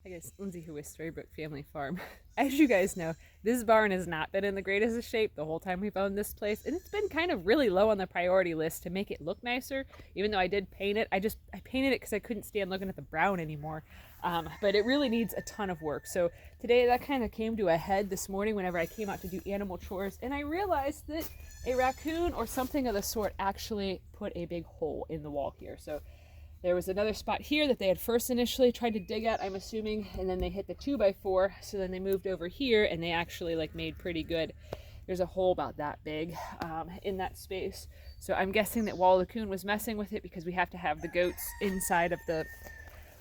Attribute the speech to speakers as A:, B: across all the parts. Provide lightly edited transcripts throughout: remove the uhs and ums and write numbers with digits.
A: I guess Lindsay who is Storybook Family Farm. As you guys know, this barn has not been in the greatest of shape the whole time we've owned this place, and it's been kind of really low on the priority list to make it look nicer. Even though I did paint it, I painted it because I couldn't stand looking at the brown anymore. But it really needs a ton of work. So today that kind of came to a head this morning whenever I came out to do animal chores, and I realized that a raccoon or something of the sort actually put a big hole in the wall here. So there was another spot here that they had first initially tried to dig at, I'm assuming, and then they hit the 2x4, so then they moved over here and they actually made pretty good. There's a hole about that big in that space. So I'm guessing that Wall the Coon was messing with it because we have to have the goats inside of the...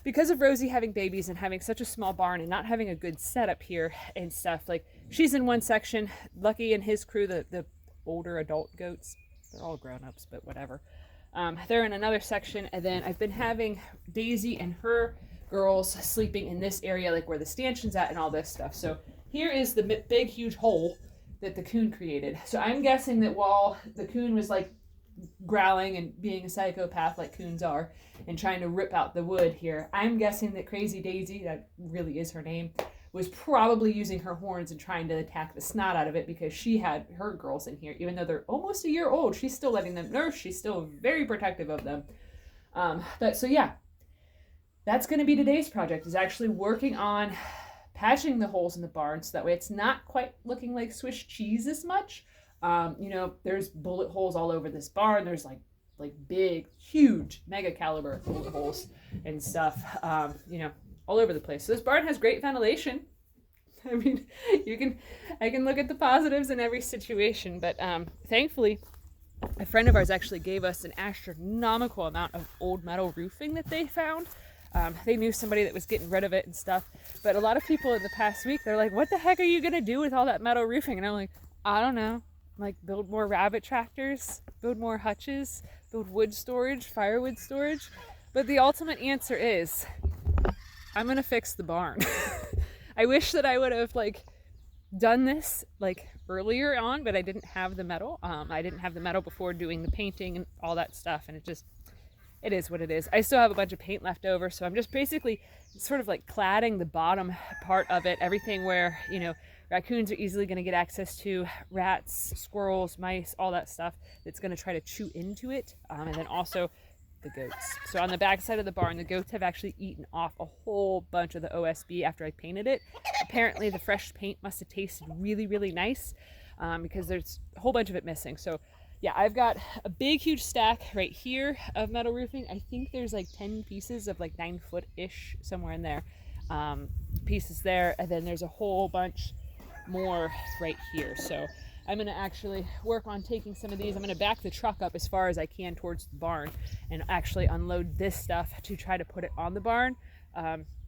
A: Because of Rosie having babies and having such a small barn and not having a good setup here and stuff, she's in one section, Lucky and his crew, the older adult goats, they're all grown-ups, but whatever. They're in another section, and then I've been having Daisy and her girls sleeping in this area, where the stanchion's at and all this stuff. So here is the big, huge hole that the coon created. So I'm guessing that while the coon was growling and being a psychopath like coons are and trying to rip out the wood here, I'm guessing that Crazy Daisy, that really is her name, was probably using her horns and trying to attack the snot out of it because she had her girls in here. Even though they're almost a year old, she's still letting them nurse. She's still very protective of them. So yeah, that's going to be today's project, is actually working on patching the holes in the barn so that way it's not quite looking like Swiss cheese as much. There's bullet holes all over this barn. There's big, huge, mega caliber bullet holes and stuff, all over the place. So this barn has great ventilation. I mean, I can look at the positives in every situation, but thankfully, a friend of ours actually gave us an astronomical amount of old metal roofing that they found. They knew somebody that was getting rid of it and stuff, but a lot of people in the past week, they're like, what the heck are you going to do with all that metal roofing? And I'm like, I don't know. Build more rabbit tractors, build more hutches, build wood storage, firewood storage. But the ultimate answer is, I'm going to fix the barn. I wish that I would have done this earlier on, but I didn't have the metal. I didn't have the metal before doing the painting and all that stuff. And it is what it is. I still have a bunch of paint left over. So I'm just basically sort of cladding the bottom part of it. Everything where, raccoons are easily going to get access to, rats, squirrels, mice, all that stuff that's going to try to chew into it. And then also the goats. So on the back side of the barn, the goats have actually eaten off a whole bunch of the OSB after I painted it. Apparently the fresh paint must have tasted really, really nice because there's a whole bunch of it missing. So yeah, I've got a big, huge stack right here of metal roofing. I think there's 10 pieces of 9-foot-ish, somewhere in there, pieces there. And then there's a whole bunch more right here. So I'm going to actually work on taking some of these. I'm going to back the truck up as far as I can towards the barn and actually unload this stuff to try to put it on the barn.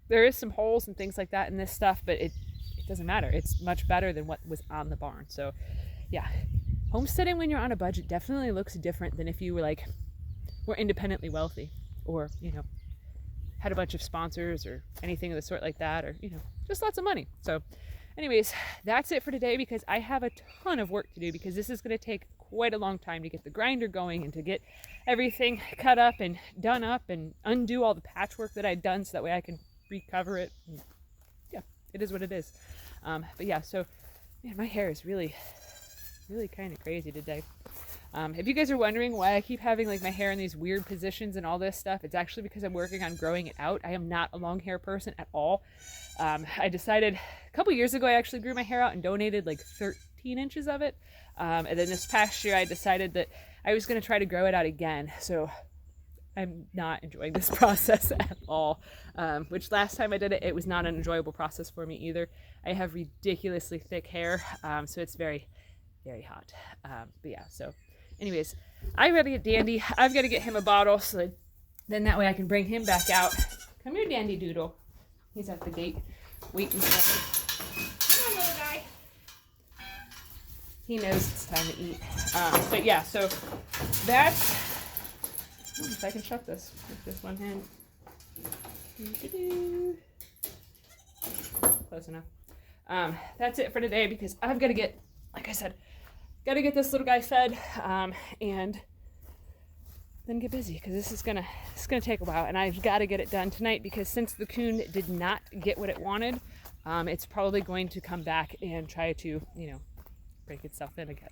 A: There is some holes and things like that in this stuff, but it doesn't matter. It's much better than what was on the barn. So yeah, homesteading when you're on a budget definitely looks different than if you were independently wealthy or, had a bunch of sponsors or anything of the sort like that, or, just lots of money. So anyways, that's it for today because I have a ton of work to do because this is going to take quite a long time to get the grinder going and to get everything cut up and done up and undo all the patchwork that I'd done so that way I can recover it. And yeah, it is what it is. But yeah, so man, my hair is really kind of crazy today. If you guys are wondering why I keep having my hair in these weird positions and all this stuff, it's actually because I'm working on growing it out. I am not a long hair person at all. I decided a couple years ago I actually grew my hair out and donated 13 inches of it. And then this past year I decided that I was going to try to grow it out again. So I'm not enjoying this process at all. Which last time I did it, it was not an enjoyable process for me either. I have ridiculously thick hair, so it's very, very hot. But yeah, so anyways, I've got to get Dandy. I've got to get him a bottle so that then that way I can bring him back out. Come here, Dandy Doodle. He's at the gate waiting for me. Come on, little guy. He knows it's time to eat. But yeah, so that's... if I can shut this with just one hand. Close enough. That's it for today because I've got to get, like I said, got to get this little guy fed, and then get busy, because it's gonna take a while, and I've got to get it done tonight, because since the coon did not get what it wanted, it's probably going to come back and try to, break itself in again.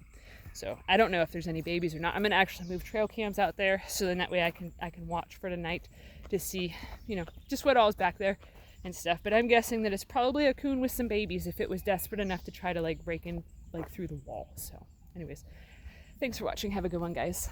A: So I don't know if there's any babies or not. I'm gonna actually move trail cams out there, so then that way I can watch for tonight to see, just what all is back there and stuff. But I'm guessing that it's probably a coon with some babies if it was desperate enough to try to like break in like through the wall. So anyways, thanks for watching. Have a good one, guys.